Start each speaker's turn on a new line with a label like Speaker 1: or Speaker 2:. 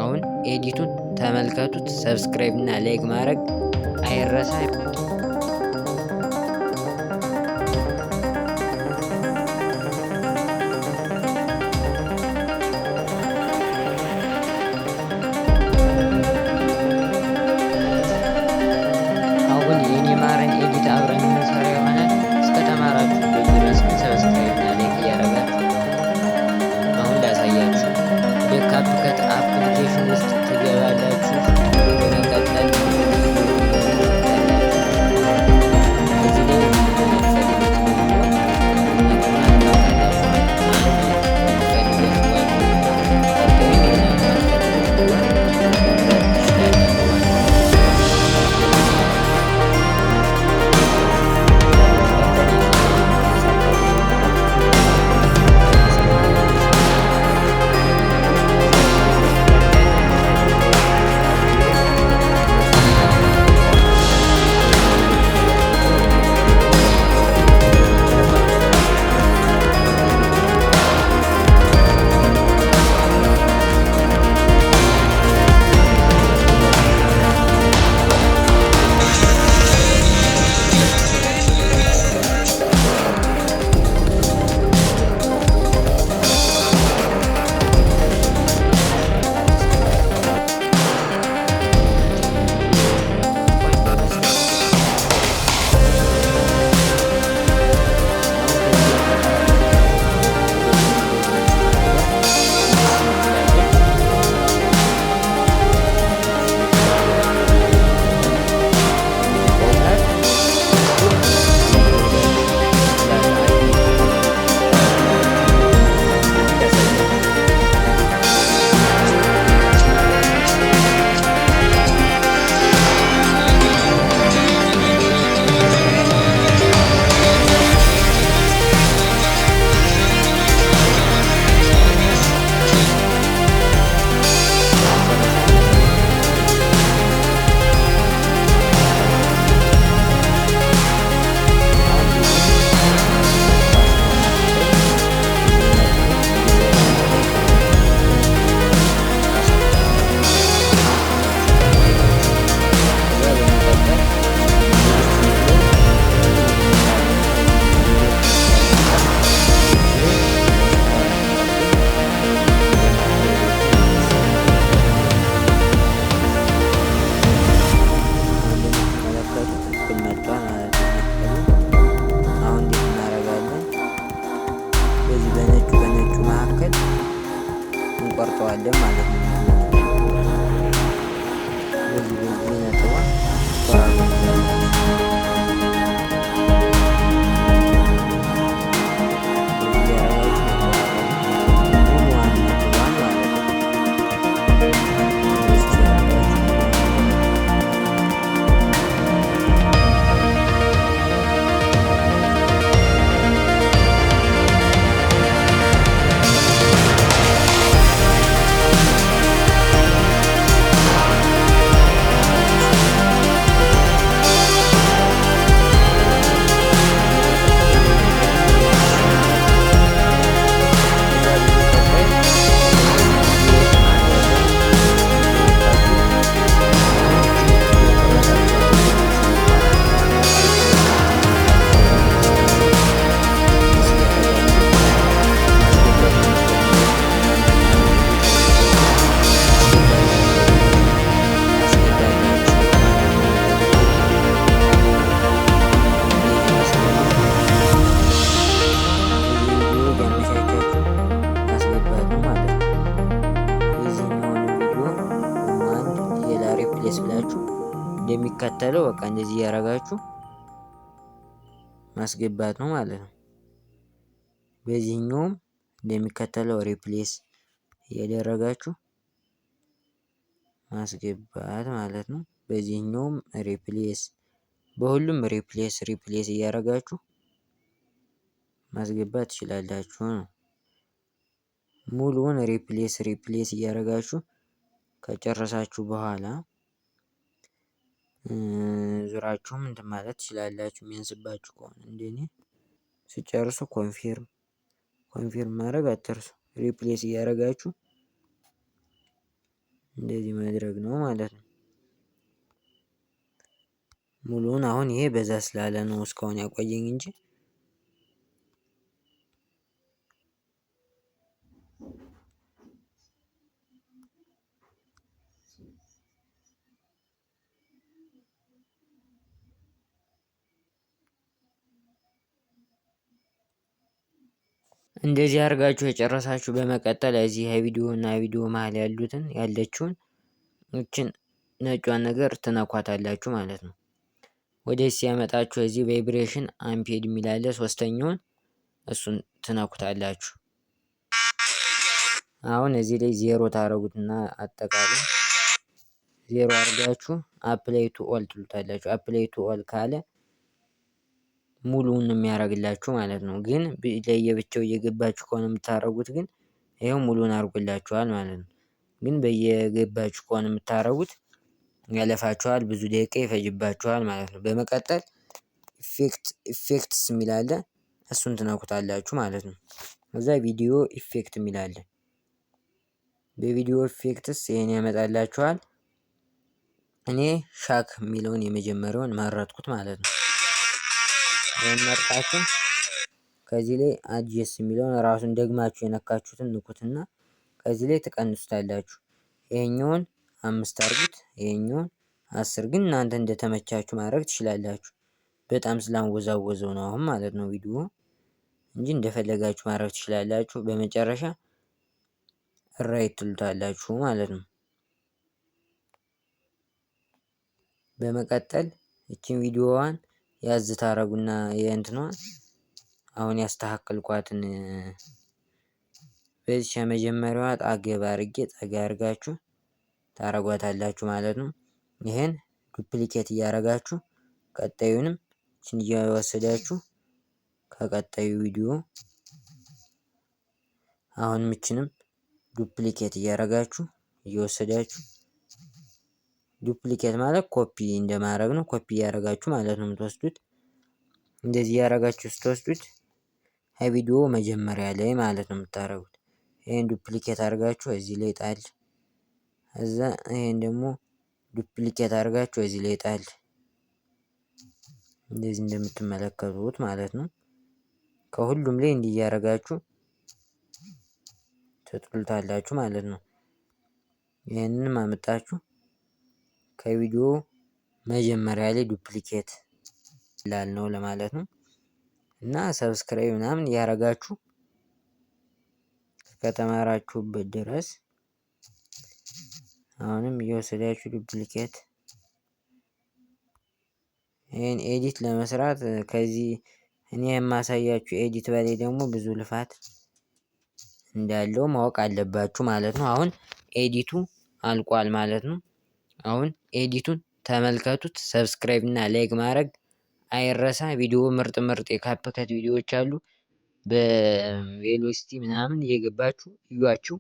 Speaker 1: አሁን ኤዲቱን ተመልከቱት። ሰብስክራይብ እና ላይክ ማድረግ አይረሳ። አሁን የኔ ማረን ኤዲት አብረን የምንሰራ ይሆናል። እስከተማራችሁ ድረስ ግን ሰብስክራይብ እና ላይክ እያደረጋችሁ አሁን ላሳያችሁ። ወደ ካፕከት አፕሊኬሽን ውስጥ ትገባላችሁ። በመቀጠል እዚህ ላይ በነጩ መካከል እንቆርጠዋለን ማለት ነው። በዚህ ነጥቧ ብላችሁ እንደሚከተለው በቃ እንደዚህ እያደረጋችሁ ማስገባት ነው ማለት ነው። በዚህኛውም እንደሚከተለው ሪፕሌስ እያደረጋችሁ ማስገባት ማለት ነው። በዚህኛውም ሪፕሌስ፣ በሁሉም ሪፕሌስ እያደረጋችሁ ማስገባት ትችላላችሁ ነው። ሙሉውን ሪፕሌስ እያደረጋችሁ ከጨረሳችሁ በኋላ ዙራችሁም እንትን ማለት ትችላላችሁ። የሚያንስባችሁ ከሆነ እንደኔ ስጨርሱ ኮንፊርም ማድረግ አትርሱ። ሪፕሌስ እያደረጋችሁ እንደዚህ ማድረግ ነው ማለት ነው። ሙሉውን አሁን ይሄ በዛ ስላለ ነው እስካሁን ያቆየኝ እንጂ እንደዚህ አድርጋችሁ የጨረሳችሁ በመቀጠል እዚህ የቪዲዮ እና ቪዲዮ መሀል ያለችውን ይችን ነጯን ነገር ትነኳታላችሁ ማለት ነው። ወደዚህ ሲያመጣችሁ እዚህ ቫይብሬሽን አምፔድ የሚል አለ ሶስተኛውን እሱን ትነኩታላችሁ። አሁን እዚህ ላይ ዜሮ ታደርጉትና አጠቃላይ ዜሮ አድርጋችሁ አፕላይ ቱ ኦል ትሉታላችሁ። አፕላይ ቱ ኦል ካለ ሙሉውን የሚያደርግላችሁ ማለት ነው። ግን ለየብቻው እየገባችሁ ከሆነ የምታደርጉት ግን ይኸው ሙሉውን አድርጎላችኋል ማለት ነው። ግን በየገባችሁ ከሆነ የምታደርጉት ያለፋችኋል፣ ብዙ ደቂቃ ይፈጅባችኋል ማለት ነው። በመቀጠል ኢፌክትስ የሚል አለ እሱን ትነኩታላችሁ ማለት ነው። እዛ ቪዲዮ ኢፌክት የሚል አለ። በቪዲዮ ኢፌክትስ ይሄን ያመጣላችኋል። እኔ ሻክ የሚለውን የመጀመሪያውን መረጥኩት ማለት ነው። መርጣችሁ ከዚህ ላይ አድጀስ የሚለውን ራሱን ደግማችሁ የነካችሁትን ንኩትና ከዚህ ላይ ትቀንሱታላችሁ። ይሄኛውን 5 አድርጉት፣ ይሄኛውን 10። ግን እናንተ እንደተመቻችሁ ማድረግ ትችላላችሁ። በጣም ስላወዛወዘው ነው አሁን ማለት ነው ቪዲዮ እንጂ እንደፈለጋችሁ ማድረግ ትችላላችሁ። በመጨረሻ ራይት ትሉታላችሁ ማለት ነው። በመቀጠል እቺን ቪዲዮዋን ያዝ ታረጉና የእንትኗን አሁን ያስተካከልኳትን በዚህ የመጀመሪያዋ ጣገባ አድርጌ ጠጋ አድርጋችሁ ታረጓታላችሁ ማለት ነው። ይሄን ዱፕሊኬት እያደረጋችሁ ቀጣዩንም እችን እየወሰዳችሁ ከቀጣዩ ቪዲዮ አሁንም እችንም ዱፕሊኬት እያደረጋችሁ እየወሰዳችሁ ዱፕሊኬት ማለት ኮፒ እንደማድረግ ነው። ኮፒ እያደረጋችሁ ማለት ነው የምትወስዱት። እንደዚህ እያደረጋችሁ ስትወስዱት ቪዲዮ መጀመሪያ ላይ ማለት ነው የምታደርጉት። ይሄን ዱፕሊኬት አድርጋችሁ እዚህ ላይ ጣል። እዛ ይሄን ደግሞ ዱፕሊኬት አድርጋችሁ እዚህ ላይ ጣል። እንደዚህ እንደምትመለከቱት ማለት ነው። ከሁሉም ላይ እንዲህ እያደረጋችሁ ትጥሉታላችሁ ማለት ነው። ይሄንንም አመጣችሁ ከቪዲዮ መጀመሪያ ላይ ዱፕሊኬት ላል ነው ለማለት ነው። እና ሰብስክራይብ ምናምን እያደረጋችሁ ከተማራችሁበት ድረስ አሁንም እየወሰዳችሁ ዱፕሊኬት ይሄን ኤዲት ለመስራት ከዚህ እኔ የማሳያችሁ ኤዲት በላይ ደግሞ ብዙ ልፋት እንዳለው ማወቅ አለባችሁ ማለት ነው። አሁን ኤዲቱ አልቋል ማለት ነው። አሁን ኤዲቱን ተመልከቱት። ሰብስክራይብ እና ላይክ ማድረግ አይረሳ። ቪዲዮ ምርጥ ምርጥ የካፕከት ቪዲዮዎች አሉ። በቬሎሲቲ ምናምን እየገባችሁ እዩዋችሁ።